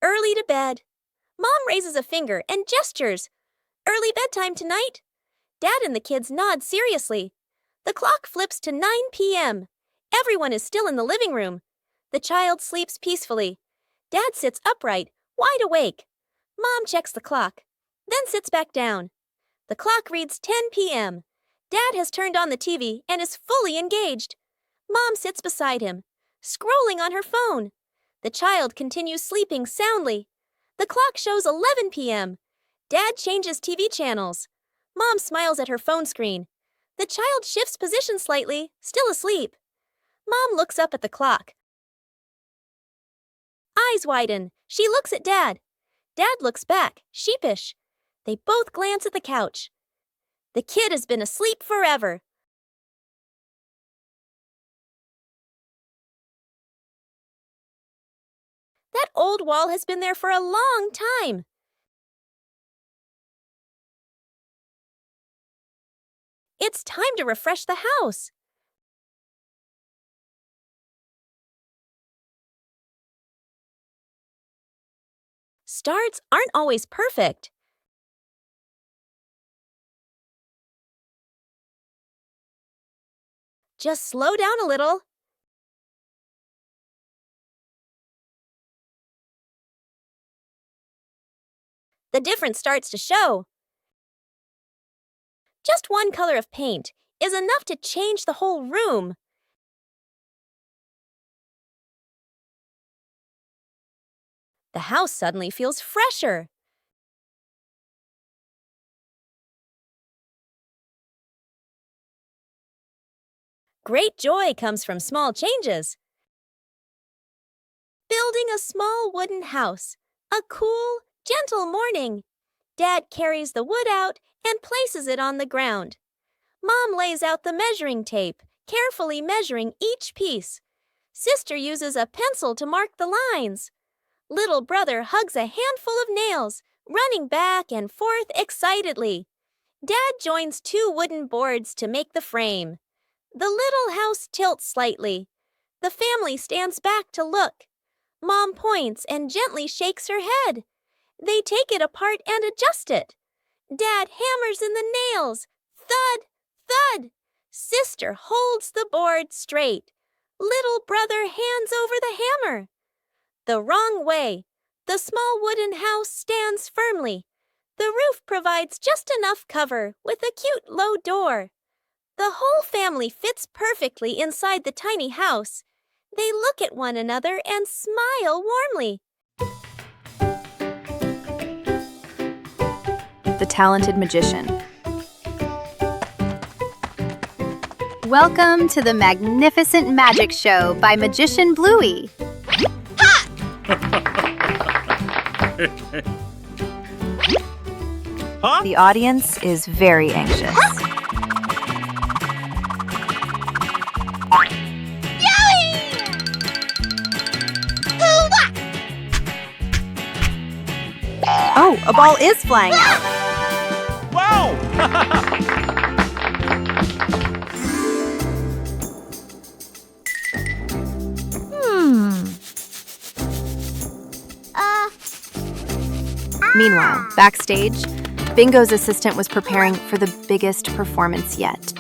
Early to bed. Mom raises a finger and gestures. Early bedtime tonight. Dad and the kids nod seriously. The clock flips to 9 p.m. Everyone is still in the living room. The child sleeps peacefully. Dad sits upright, wide awake. Mom checks the clock, then sits back down. The clock reads 10 p.m. Dad has turned on the TV and is fully engaged. Mom sits beside him, scrolling on her phone. The child continues sleeping soundly. The clock shows 11 p.m. Dad changes TV channels. Mom smiles at her phone screen. The child shifts position slightly, still asleep. Mom looks up at the clock. Eyes widen. She looks at Dad. Dad looks back, sheepish. They both glance at the couch. The kid has been asleep forever. That old wall has been there for a long time. It's time to refresh the house. Starts aren't always perfect. Just slow down a little. The difference starts to show. Just one color of paint is enough to change the whole room. The house suddenly feels fresher. Great joy comes from small changes. Building a small wooden house. A cool, gentle morning. Dad carries the wood out and places it on the ground. Mom lays out the measuring tape, carefully measuring each piece. Sister uses a pencil to mark the lines. Little brother hugs a handful of nails, running back and forth excitedly. Dad joins two wooden boards to make the frame. The little house tilts slightly. The family stands back to look. Mom points and gently shakes her head. They take it apart and adjust it. Dad hammers in the nails. Thud, thud. Sister holds the board straight. Little brother hands over the hammer. The wrong way. The small wooden house stands firmly. The roof provides just enough cover with a cute low door. The whole family fits perfectly inside the tiny house. They look at one another and smile warmly. The Talented Magician. Welcome to the Magnificent Magic Show by Magician Bluey. Huh? The audience is very anxious. Oh, a ball is flying out. Wow! Meanwhile, backstage, Bingo's assistant was preparing for the biggest performance yet.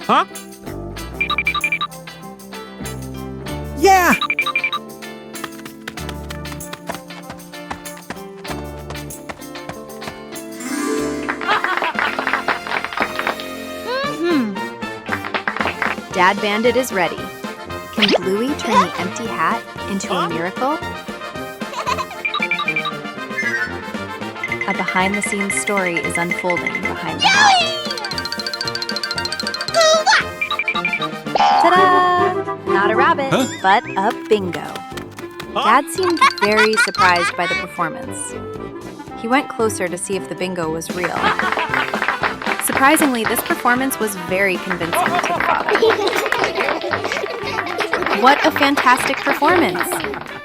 Huh? Yeah! Dad Bandit is ready. Can Bluey turn the empty hat into a miracle? A behind-the-scenes story is unfolding behind the hat. Ta-da! Not a rabbit, but a bingo. Dad seemed very surprised by the performance. He went closer to see if the bingo was real. Surprisingly, this performance was very convincing to the father. What a fantastic performance!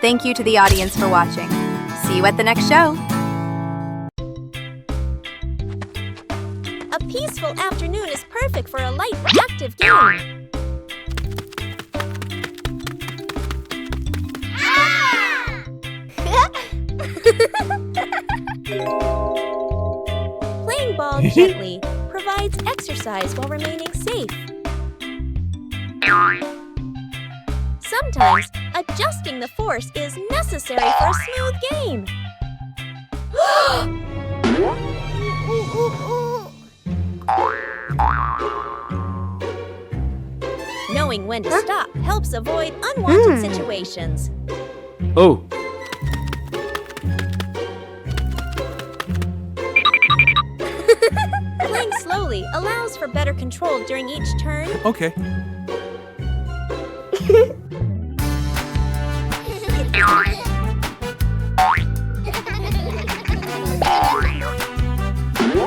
Thank you to the audience for watching. See you at the next show! A peaceful afternoon is perfect for a light, active game. Playing ball gently provides exercise while remaining safe. Sometimes, adjusting the force is necessary for a smooth game. Knowing when to stop helps avoid unwanted situations. Oh. Playing slowly allows for better control during each turn. Okay.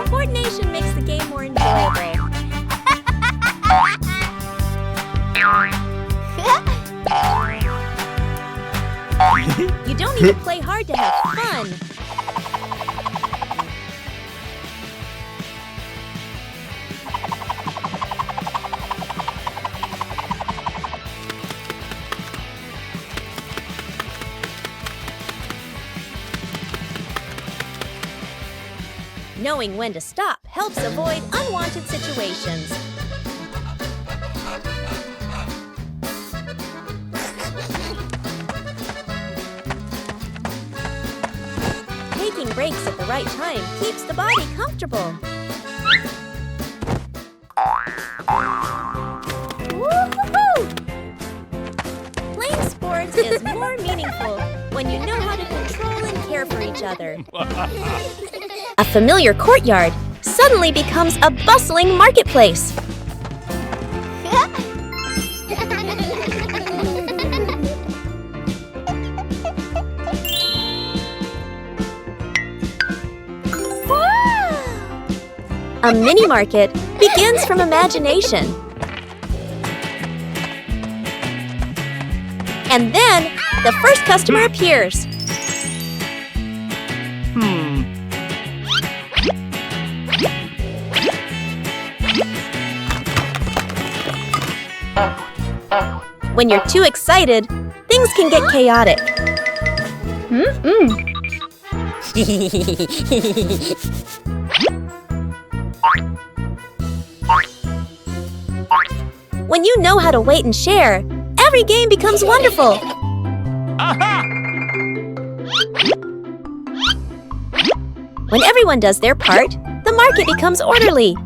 Coordination makes the game more enjoyable. You don't need to play hard to have fun. Knowing when to stop helps avoid unwanted situations. Taking breaks at the right time keeps the body comfortable. Woo-hoo-hoo! Playing sports is more meaningful when you know how to control and care for each other. A familiar courtyard suddenly becomes a bustling marketplace. A mini market begins from imagination. And then the first customer appears. When you're too excited, things can get chaotic. When you know how to wait and share, every game becomes wonderful. Aha! When everyone does their part, the market becomes orderly.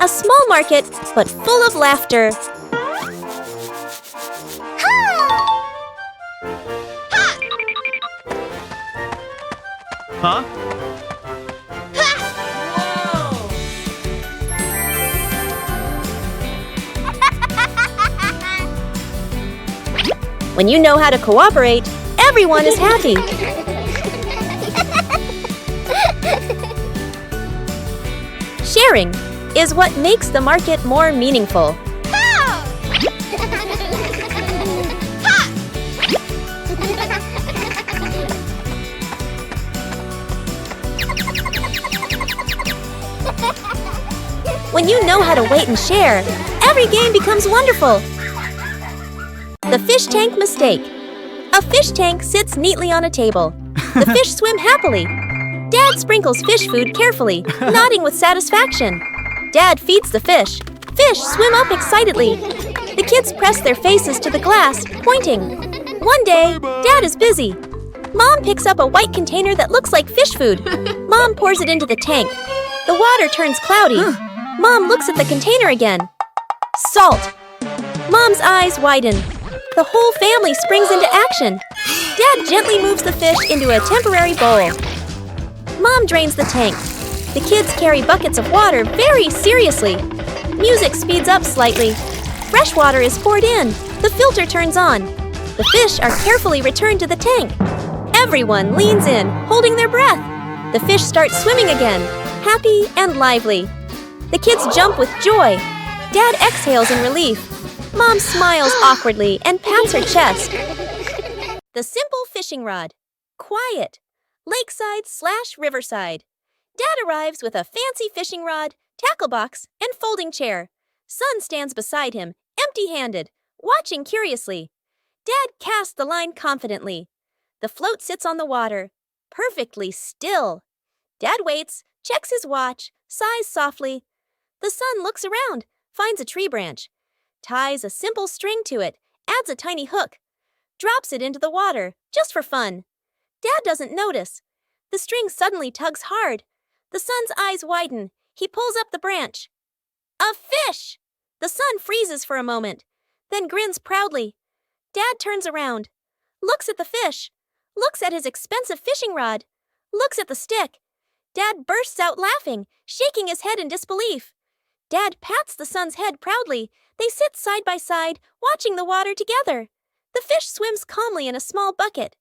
A small market, but full of laughter. Huh? When you know how to cooperate, everyone is happy. Sharing is what makes the market more meaningful. When you know how to wait and share, every game becomes wonderful. The fish tank mistake. A fish tank sits neatly on a table. The fish swim happily. Dad sprinkles fish food carefully, nodding with satisfaction. Dad feeds the fish. Fish swim up excitedly. The kids press their faces to the glass, pointing. One day, Dad is busy. Mom picks up a white container that looks like fish food. Mom pours it into the tank. The water turns cloudy. Mom looks at the container again. Salt. Mom's eyes widen. The whole family springs into action. Dad gently moves the fish into a temporary bowl. Mom drains the tank. The kids carry buckets of water very seriously. Music speeds up slightly. Fresh water is poured in. The filter turns on. The fish are carefully returned to the tank. Everyone leans in, holding their breath. The fish start swimming again, happy and lively. The kids jump with joy. Dad exhales in relief. Mom smiles awkwardly and pats her chest. The simple fishing rod. Quiet. Lakeside/riverside. Dad arrives with a fancy fishing rod, tackle box, and folding chair. Son stands beside him, empty-handed, watching curiously. Dad casts the line confidently. The float sits on the water, perfectly still. Dad waits, checks his watch, sighs softly. The son looks around, finds a tree branch, ties a simple string to it, adds a tiny hook, drops it into the water, just for fun. Dad doesn't notice. The string suddenly tugs hard. The son's eyes widen. He pulls up the branch. A fish! The son freezes for a moment, then grins proudly. Dad turns around, looks at the fish, looks at his expensive fishing rod, looks at the stick. Dad bursts out laughing, shaking his head in disbelief. Dad pats the son's head proudly. They sit side by side, watching the water together. The fish swims calmly in a small bucket.